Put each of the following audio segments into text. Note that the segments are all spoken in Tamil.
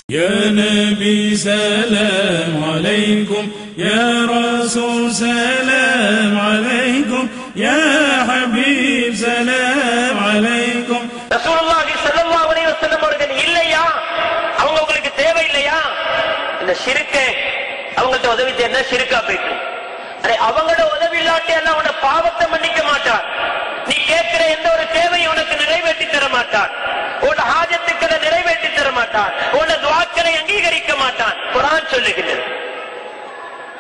يا نبي سلام عليكم يا رسول سلام عليكم يا حبيب سلام عليكم. ரசூலுல்லாஹி ஸல்லல்லாஹு அலைஹி வஸல்லம் அவர்கள் இல்லையா, அவங்க உங்களுக்கு தேவை இல்லையா? இந்த ஷிர்க்கை அவங்கள்ட்ட உதவி தேடினா ஷிர்கா போயிட்டு, அரே அவங்களோட உதவி இல்லாட்டி எல்லாம் உன பாவத்தை மன்னிக்க மாட்டார். நீ கேட்கிற எந்த ஒரு தேவையும் உனக்கு நிறைவேற்றி தர மாட்டார். உன் ஹாஜத்துக்களை நிறைவேற்றி தர மாட்டார். உன் துஆக்களை அங்கீகரிக்க மாட்டான். குர்ஆன் சொல்லுகிறது,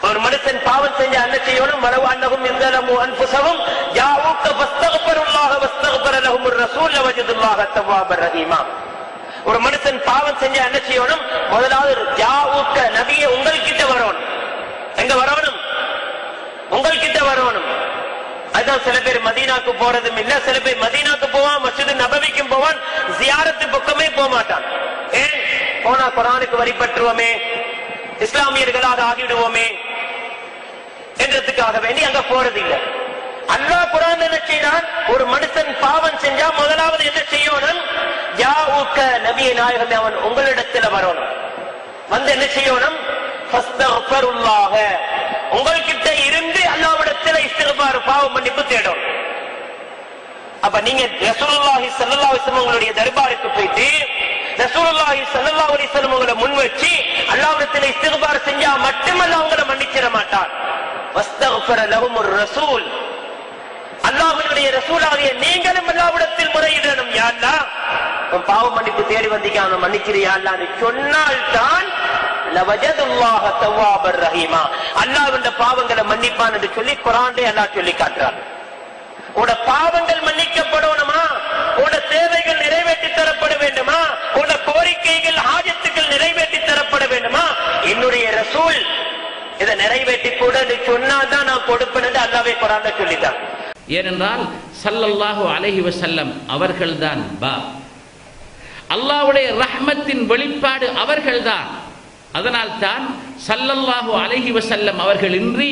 ஒரு மனுஷன் பாவம் செஞ்ச என்ன செய்யணும்? வலவ் அன்னஹும் யஸலமு அன்ஃபுஸஹும் ஜாஊக ஃபஸ்தக்ஃபிருல்லாஹ வஸ்தக்ஃபர லஹுமுர் ரசூல் வஜதுல்லாஹ தவ்வாபர் ரஹீமா. ஒரு மனுஷன் பாவம் செஞ்ச என்ன செய்யணும்? முதலாவது ஜாஊக நபியே உங்கள்கிட்ட வரணும். எங்க வரணும்? உங்கள்கிட்ட வரணும். அதான் சில பேர் மதீனாக்கு போறதும் இல்ல, சில பேர் மதீனாக்கு போவான், மஸ்ஜித் நபவிக்கும் போவான், ஜியாரத்து பக்கமே போக மாட்டான். ஏன்? போனா குர்ஆனுக்கு வழிபற்றுவோமே, இஸ்லாமியர்களாக ஆகிவிடுவோமே என்றதுக்காக வேண்டி அங்க போறது இல்லை. அல்லாஹ் குர்ஆன் என்ன செய்யறான்? ஒரு மனுஷன் பாவம் செஞ்சா முதலாவது என்ன செய்யணும்? ஜாஊக நபியே நாயகமே அவன் உங்களிடத்துல வரணும். வந்து என்ன செய்யணும்? ஃபஸ்தக்ஃபிருல்லாஹ உங்கள்கிட்ட இருந்து அல்லாஹ்விடத்துல இஸ்திக்பார் பாவ மன்னிப்பு தேடணும். அப்ப நீங்க ரசூலுல்லாஹி ஸல்லல்லாஹு அலைஹி வஸல்லம் உங்களுடைய தர்பாருக்கு போயிட்டு ரசூலுல்லாஹி ஸல்லல்லாஹு அலைஹி வஸல்லம் உங்களை முன் வச்சு அல்லாஹ்விடத்துல இஸ்திக்பார் செஞ்சா மட்டுமல்ல அவங்களை மன்னிச்சிட மாட்டார். வஸ்தக்ஃபர லஹுமுர் ரசூல் அல்லாஹ்வுடைய ரசூலாகிய நீங்களும் அல்லாஹ்விடத்தில் முறையிடணும். யா அல்லாஹ் உன் பாவ மன்னிப்பு தேடி வந்தீங்க, அவனை மன்னிக்கிறியா அல்லாஹ்னு சொன்னால் தான் லவஜதுல்லாஹ தவ்வாபர் ரஹீமா, அல்லாஹ்வுடைய பாவங்களை மன்னிப்பான் என்று சொல்லி குர்ஆனிலே அல்லாஹ் சொல்லி காட்டுறான். உட பாவங்கள் மன்னிக்கப்படணுமா? உட தேவைகள் நிறைவேற்றி தரப்பட வேண்டுமா? உட கோரிக்கைகள் ஹாஜத்துக்கள் நிறைவேற்றி தரப்பட வேண்டுமா? என்னுடைய ரசூல் இதை நிறைவேற்றி கூட சொன்னாதான் நான் கொடுப்பேன் என்று அல்லாஹ்வே குர்ஆன்ல சொல்லிட்டான். ஏனென்றால் ஸல்லல்லாஹு அலைஹி வஸல்லம் அவர்கள்தான் அல்லாஹ்வுடைய ரஹ்மத்தின் வெளிப்பாடு அவர்கள்தான். அதனால் தான் ஸல்லல்லாஹு அலைஹி வஸல்லம் அவர்கள் இன்றி,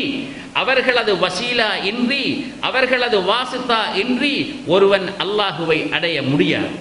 அவர்களது வசீலா இன்றி, அவர்களது வாசிதா இன்றி ஒருவன் அல்லாஹுவை அடைய முடியாது.